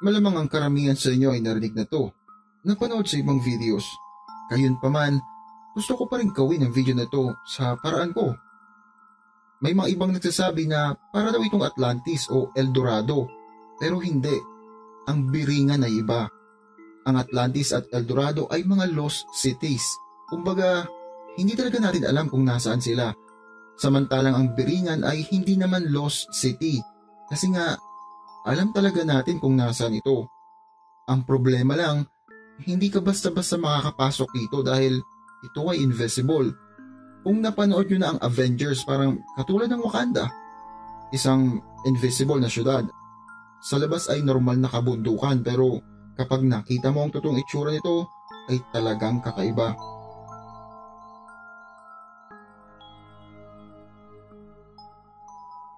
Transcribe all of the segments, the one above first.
Malamang ang karamihan sa inyo ay narinig na to, napanood sa ibang videos. Gayunpaman, gusto ko pa rin gawin ang video na to sa paraan ko. May mga ibang nagsasabi na para daw itong Atlantis o El Dorado, pero hindi. Ang biringan ay iba. Ang Atlantis at El Dorado ay mga lost cities. Kumbaga, hindi talaga natin alam kung nasaan sila. Samantalang ang biringan ay hindi naman lost city. Kasi nga, alam talaga natin kung nasaan ito. Ang problema lang, hindi ka basta-basta makakapasok dito dahil ito ay invisible. Kung napanood nyo na ang Avengers, parang katulad ng Wakanda. Isang invisible na syudad. Sa labas ay normal na kabundukan pero kapag nakita mo ang totoong itsura nito ay talagang kakaiba.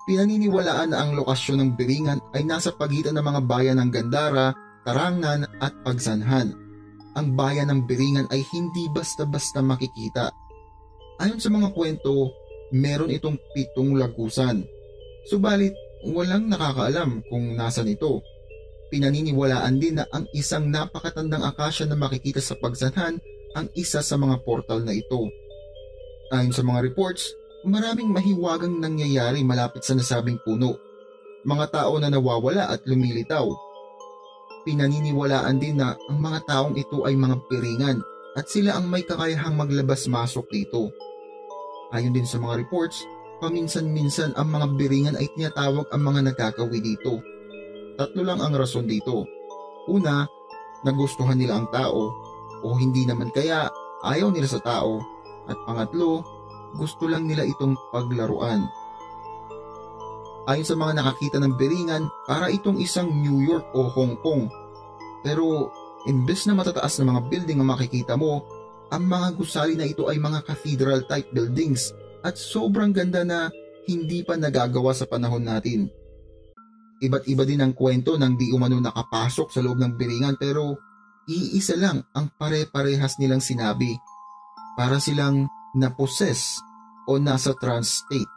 Pinaniniwalaan na ang lokasyon ng biringan ay nasa pagitan ng mga bayan ng Gandara, Tarangnan at Pagsanhan. Ang bayan ng biringan ay hindi basta-basta makikita. Ayon sa mga kwento, meron itong 7 lagusan. Subalit, walang nakakaalam kung nasan ito. Pinaniniwalaan din na ang isang napakatandang akasya na makikita sa Pagsanhan ang isa sa mga portal na ito. Ayon sa mga reports, maraming mahiwagang nangyayari malapit sa nasabing puno. Mga tao na nawawala at lumilitaw. Pinaniniwalaan din na ang mga taong ito ay mga piringan at sila ang may kakayahang maglabas-masok dito. Ayon din sa mga reports, paminsan-minsan ang mga biringan ay tinatawag ang mga nagkakawi dito. 3 lang ang rason dito. Una, nagustuhan nila ang tao o hindi naman kaya ayaw nila sa tao. At pangatlo, gusto lang nila itong paglaruan. Ayon sa mga nakakita ng biringan, para itong isang New York o Hong Kong. Pero imbes na matataas na mga building ang makikita mo, ang mga gusali na ito ay mga cathedral type buildings at sobrang ganda na hindi pa nagagawa sa panahon natin. Iba't iba din ang kwento ng di umano nakapasok sa loob ng biringan pero iisa lang ang pare-parehas nilang sinabi. Para silang na-possess o nasa trance state.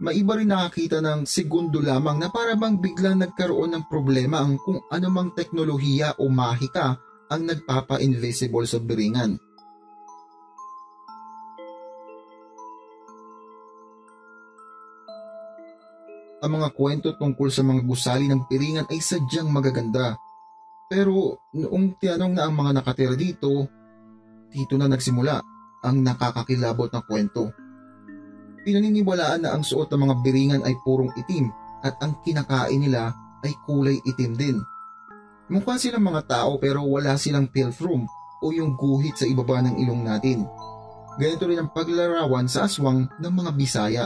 Maiba rin nakakita ng segundo lamang na para bang biglang nagkaroon ng problema ang kung anumang teknolohiya o mahika ang nagpapa-invisible sa biringan. Ang mga kwento tungkol sa mga gusali ng biringan ay sadyang magaganda. Pero noong tinanong na ang mga nakatira dito na nagsimula ang nakakakilabot na kwento. Pinaniniwalaan na ang suot ng mga biringan ay purong itim at ang kinakain nila ay kulay itim din. Mukha silang mga tao pero wala silang philtrum o yung guhit sa ibaba ng ilong natin. Ganito rin ang paglarawan sa aswang ng mga Bisaya.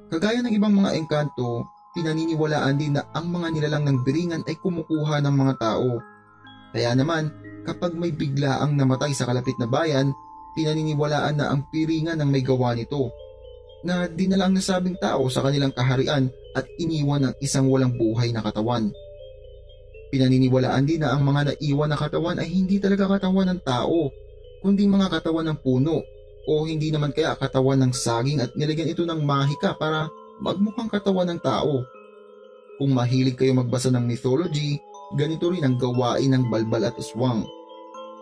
Kagaya ng ibang mga engkanto, pinaniniwalaan din na ang mga nilalang ng biringan ay kumukuha ng mga tao. Kaya naman, kapag may biglaang namatay sa kalapit na bayan, pinaniniwalaan na ang piringan ang may gawa nito, na dinala ang nasabing tao sa kanilang kaharian at iniwan ang isang walang buhay na katawan. Pinaniniwalaan din na ang mga naiwan na katawan ay hindi talaga katawan ng tao, kundi mga katawan ng puno o hindi naman kaya katawan ng saging at nilagyan ito ng mahika para magmukhang katawan ng tao. Kung mahilig kayo magbasa ng mythology, ganito rin ang gawain ng balbal at aswang.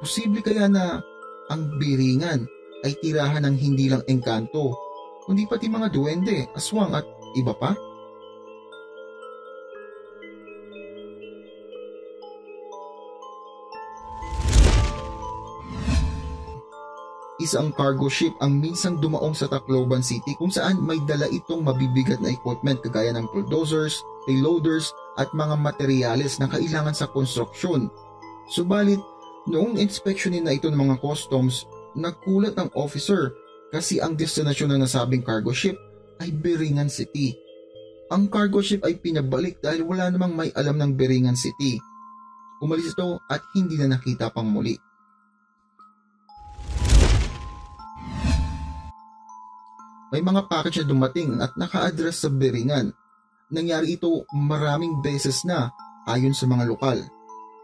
Posible kaya na ang biringan ay tirahan ng hindi lang engkanto, kundi pati mga duwende, aswang at iba pa? Isang cargo ship ang minsang dumaong sa Tacloban City kung saan may dala itong mabibigat na equipment kagaya ng bulldozers, payloaders at mga materyales na kailangan sa konstruksyon. Subalit, noong inspeksyonin na ito ng mga customs, nagkulat ang officer kasi ang destinasyon ng nasabing cargo ship ay Biringan City. Ang cargo ship ay pinabalik dahil wala namang may alam ng Biringan City. Umalis ito at hindi na nakita pang muli. May mga package na dumating at naka-address sa Biringan. Nangyari ito maraming beses na ayon sa mga lokal.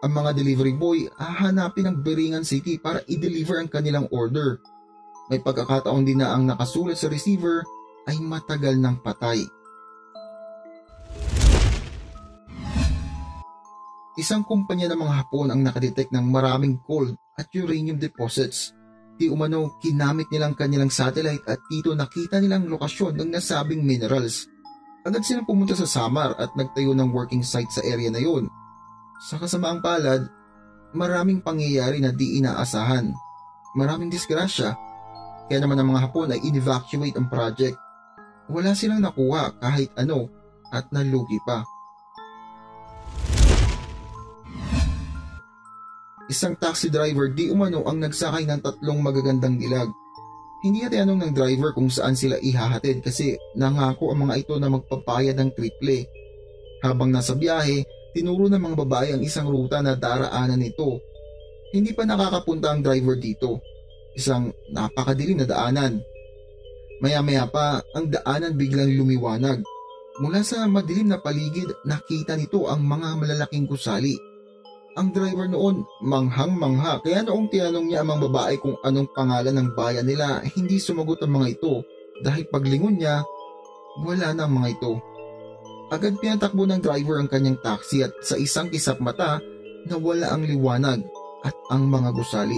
Ang mga delivery boy hahanapin ang Biringan City para i-deliver ang kanilang order. May pagkakataon din na ang nakasulat sa receiver ay matagal ng patay. Isang kumpanya ng mga Hapon ang nakadetect ng maraming gold at uranium deposits. Di umano kinamit nilang kanilang satellite at dito nakita nilang lokasyon ng nasabing minerals. Agad silang pumunta sa Samar at nagtayo ng working site sa area na yun. Sa kasamaang palad, maraming pangyayari na di inaasahan. Maraming disgrasya. Kaya naman ang mga Hapon ay in-evacuate ang project. Wala silang nakuha kahit ano at nalugi pa. Isang taxi driver di umano ang nagsakay ng 3 magagandang dilag. Hindi natinanong ng driver kung saan sila ihahatid kasi nangako ang mga ito na magpapayad ng triple. Habang nasa biyahe, tinuro ng mga babae ang isang ruta na daraanan nito. Hindi pa nakakapunta ang driver dito. Isang napakadilim na daanan. Maya-maya pa, ang daanan biglang lumiwanag. Mula sa madilim na paligid, nakita nito ang mga malalaking gusali. Ang driver noon manghang-mangha kaya noong tinanong niya ang mga babae kung anong pangalan ng bayan nila, hindi sumagot ang mga ito dahil paglingon niya, wala na ang mga ito. Agad pinatakbo ng driver ang kanyang taxi at sa isang kisap mata, nawala ang liwanag at ang mga gusali.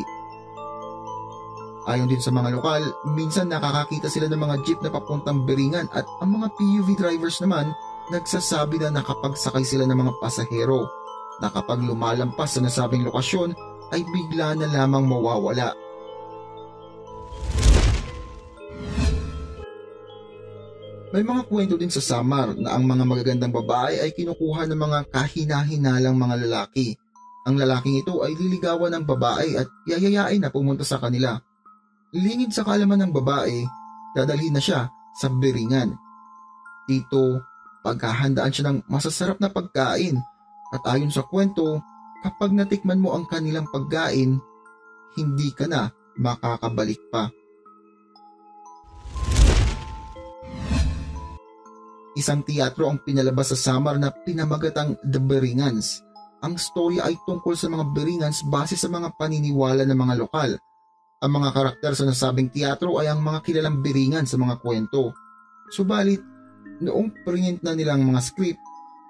Ayon din sa mga lokal, minsan nakakakita sila ng mga jeep na papuntang Beringan at ang mga PUV drivers naman nagsasabi na nakapagsakay sila ng mga pasahero na kapag lumalampas sa nasabing lokasyon ay bigla na lamang mawawala. May mga kwento din sa Samar na ang mga magagandang babae ay kinukuha ng mga kahina-hinalang mga lalaki. Ang lalaking ito ay liligawan ng babae at yayayain na pumunta sa kanila. Lingid sa kaalaman ng babae, dadalhin na siya sa Beringan. Dito, paghahandaan siya ng masasarap na pagkain. At ayon sa kwento, kapag natikman mo ang kanilang pagkain, hindi ka na makakabalik pa. Isang teatro ang pinalabas sa Samar na pinamagatang The Beringans. Ang storya ay tungkol sa mga Beringans base sa mga paniniwala ng mga lokal. Ang mga karakter sa nasabing teatro ay ang mga kilalang Beringan sa mga kwento. Subalit, noong print na nilang mga script,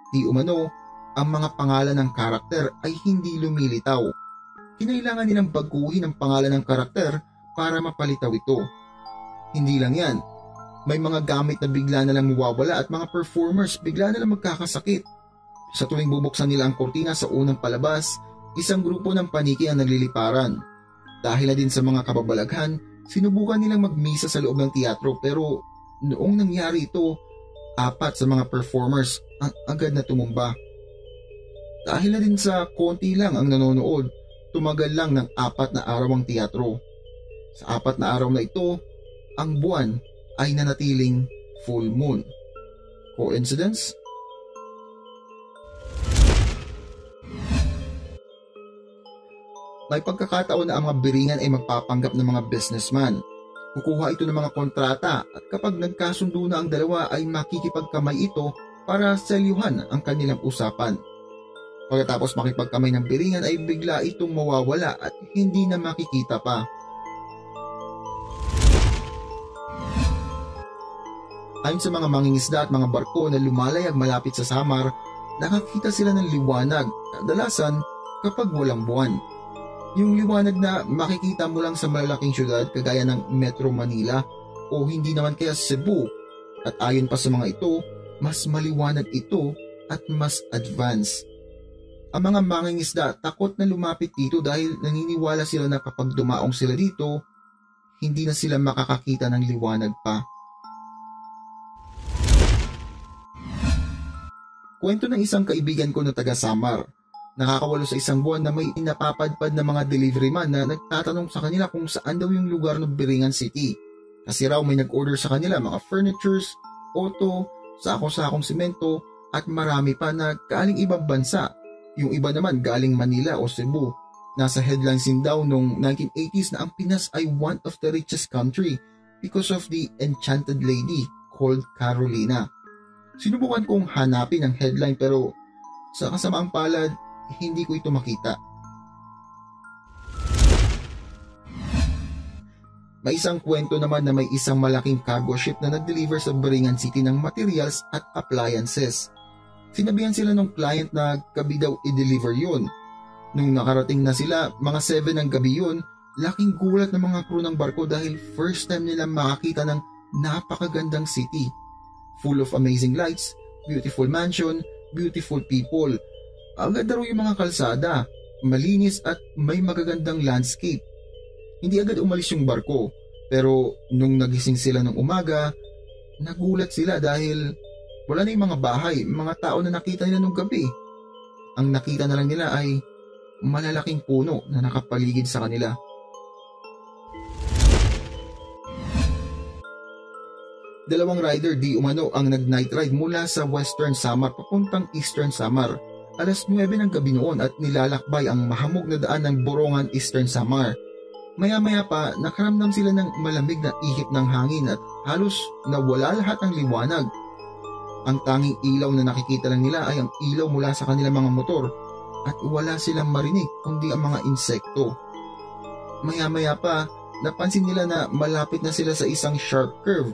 di umano, ang mga pangalan ng karakter ay hindi lumilitaw. Kinailangan nilang baguhin ang pangalan ng karakter para mapalitaw ito. Hindi lang yan, may mga gamit na bigla na lang mawawala at mga performers bigla na lang magkakasakit. Sa tuwing bubuksan nila ang kortina sa unang palabas, isang grupo ng paniki ang nagliliparan. Dahil na din sa mga kababalaghan, sinubukan nilang magmisa sa loob ng teatro pero noong nangyari ito, 4 sa mga performers ang agad na tumumba. Dahil na din sa konti lang ang nanonood, tumagal lang ng 4 na araw ang teatro. Sa 4 na araw na ito, ang buwan ay nanatiling full moon. Coincidence? May pagkakataon na ang mga Beringan ay magpapanggap ng mga businessman. Kukuha ito ng mga kontrata at kapag nagkasundo na ang dalawa ay makikipagkamay ito para selyuhan ang kanilang usapan. Pagkatapos makipagkamay ng Beringan ay bigla itong mawawala at hindi na makikita pa. Ayon sa mga mangingisda at mga barko na lumalayag malapit sa Samar, nakakita sila ng liwanag, kadalasan kapag walang buwan. Yung liwanag na makikita mo lang sa malalaking syudad kagaya ng Metro Manila o hindi naman kaya Cebu. At ayon pa sa mga ito, mas maliwanag ito at mas advanced. Ang mga mangingisda takot na lumapit dito dahil naniniwala sila na kapag dumaong sila dito, hindi na sila makakakita ng liwanag pa. Kwento ng isang kaibigan ko na taga Samar. Nakakawalo sa isang buwan na may inapapadpad na mga delivery man na nagtatanong sa kanila kung saan daw yung lugar ng Beringan City. Kasi raw may nag-order sa kanila mga furnitures, auto, sako-sakong simento at marami pa na galing ibang bansa. Yung iba naman galing Manila o Cebu. Nasa headlines din daw noong 1980s na ang Pinas ay one of the richest country because of the enchanted lady called Carolina. Sinubukan kong hanapin ang headline pero sa kasamaang palad, hindi ko ito makita. May isang kwento naman na may isang malaking cargo ship na nag-deliver sa Beringan City ng materials at appliances. Sinabihan sila ng client na gabi daw i-deliver yun. Nung nakarating na sila, mga 7 ng gabi yun, laking gulat ng mga crew ng barko dahil first time nila makakita ng napakagandang city. Full of amazing lights, beautiful mansion, beautiful people. Agad daw yung mga kalsada, malinis at may magagandang landscape. Hindi agad umalis yung barko, pero nung nagising sila ng umaga, nagulat sila dahil wala na yung mga bahay, mga tao na nakita nila nung gabi. Ang nakita na lang nila ay malalaking puno na nakapaligid sa kanila. Dalawang rider di umano ang nag-night ride mula sa Western Samar papuntang Eastern Samar. Alas 9 ng gabi noon at nilalakbay ang mahamog na daan ng Borongan, Eastern Samar. Maya-maya pa nakaramdam sila ng malamig na ihip ng hangin at halos nawala lahat ng liwanag. Ang tanging ilaw na nakikita lang nila ay ang ilaw mula sa kanilang mga motor at wala silang marinig kundi ang mga insekto. Maya-maya pa napansin nila na malapit na sila sa isang sharp curve.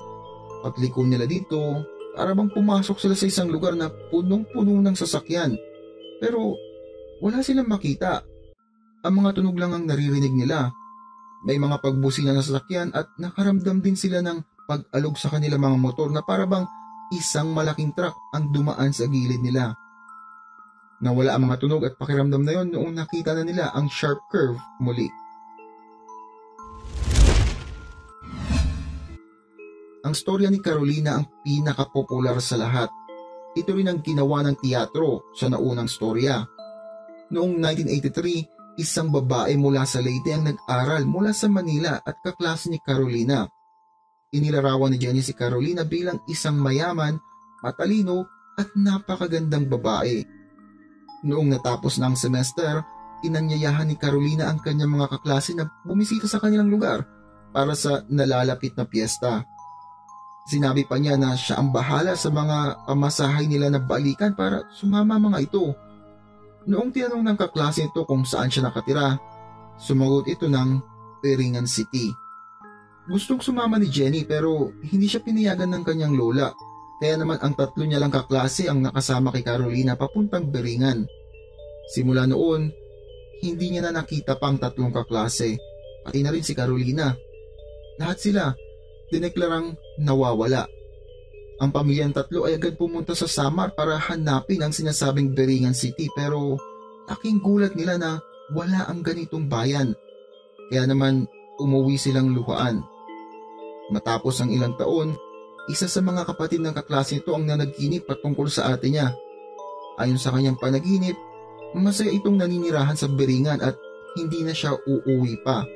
Pagliko nila dito, para bang pumasok sila sa isang lugar na punong-puno ng sasakyan. Pero wala silang makita. Ang mga tunog lang ang naririnig nila. May mga pagbusina ng sasakyan at nakaramdam din sila ng pag-alog sa kanilang mga motor na para bang isang malaking truck ang dumaan sa gilid nila. Nawala ang mga tunog at pakiramdam na yon noong nakita na nila ang sharp curve muli. Ang storya ni Carolina ang pinakapopular sa lahat. Ito rin ang ginawa ng teatro sa naunang storya. Noong 1983, isang babae mula sa Leyte ang nag-aral mula sa Manila at kaklase ni Carolina. Inilarawan ni Jenny si Carolina bilang isang mayaman, matalino at napakagandang babae. Noong natapos na ang semester, inanyayahan ni Carolina ang kanyang mga kaklase na bumisita sa kanilang lugar para sa nalalapit na piyesta. Sinabi pa niya na siya ang bahala sa mga pamasahay nila na balikan para sumama mga ito. Noong tinanong ng kaklase ito kung saan siya nakatira, sumagot ito ng Peringan City. Gustong sumama ni Jenny pero hindi siya pinayagan ng kanyang lola. Kaya naman ang 3 niya lang kaklase ang nakasama kay Carolina papuntang Beringan. Simula noon, hindi niya na nakita pang 3 kaklase, pati na rin si Carolina. Lahat sila dineklarang nawawala. Ang pamilyang 3 ay agad pumunta sa Samar para hanapin ang sinasabing Beringan City pero laking gulat nila na wala ang ganitong bayan. Kaya naman umuwi silang luhaan. Matapos ang ilang taon, isa sa mga kapatid ng kaklase nito ang nanaginip patungkol sa ate niya. Ayon sa kanyang panaginip, masaya itong naninirahan sa Beringan at hindi na siya uuwi pa.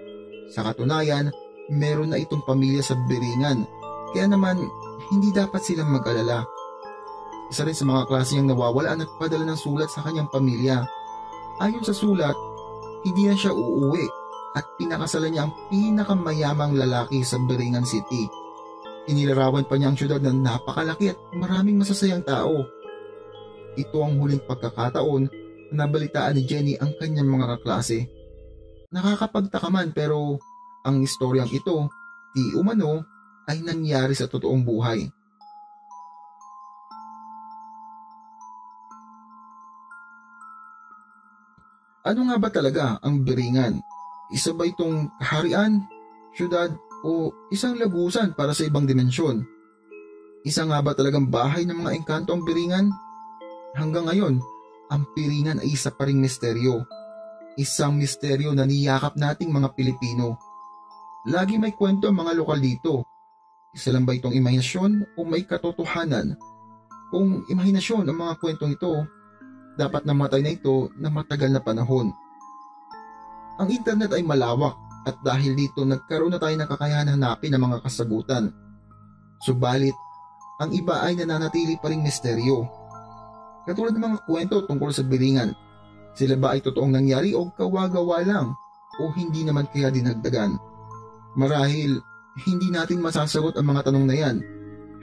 Sa katunayan, meron na itong pamilya sa Beringan, kaya naman hindi dapat silang mag-alala. Isa rin sa mga klase niyang nawawala ang nagpadala ng sulat sa kanyang pamilya. Ayon sa sulat, hindi na siya uuwi at pinakasalan niya ang pinakamayamang lalaki sa Beringan City. Inilarawan pa niya ang syudad na napakalaki at maraming masasayang tao. Ito ang huling pagkakataon na nabalitaan ni Jenny ang kanyang mga kaklase. Nakakapagtaka man pero ang istoryang ito, di umano, ay nangyari sa totoong buhay. Ano nga ba talaga ang Beringan? Isa ba itong kaharian, syudad, o isang lagusan para sa ibang dimensyon? Isa nga ba talagang bahay ng mga engkanto ang Beringan? Hanggang ngayon, ang Beringan ay isa pa ring misteryo. Isang misteryo na niyakap nating mga Pilipino. Lagi may kwento ang mga lokal dito. Isa lang ba itong imahinasyon o may katotohanan? Kung imahinasyon ang mga kwentong ito, dapat namatay na ito na matagal na panahon. Ang internet ay malawak at dahil dito nagkaroon na tayo ng kakayahan hanapin ang mga kasagutan. Subalit, ang iba ay nananatili pa ring misteryo. Katulad ng mga kwento tungkol sa Beringan, sila ba ay totoong nangyari o kawa-gawa lang o hindi naman kaya dinagdagan? Marahil, hindi natin masasagot ang mga tanong na yan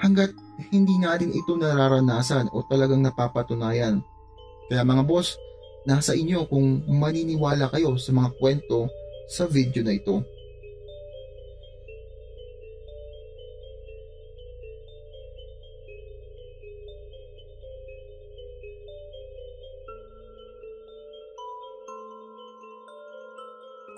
hanggat hindi natin ito nararanasan o talagang napapatunayan. Kaya mga boss, nasa inyo kung maniniwala kayo sa mga kwento sa video na ito.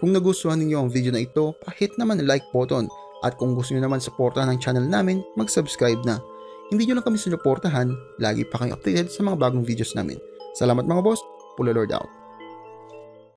Kung nagustuhan ninyo ang video na ito, hit naman ang like button. At kung gusto nyo naman supportahan ang channel namin, mag-subscribe na. Hindi nyo lang kami sinuportahan, lagi pa kayong updated sa mga bagong videos namin. Salamat mga boss, Pula Lord out.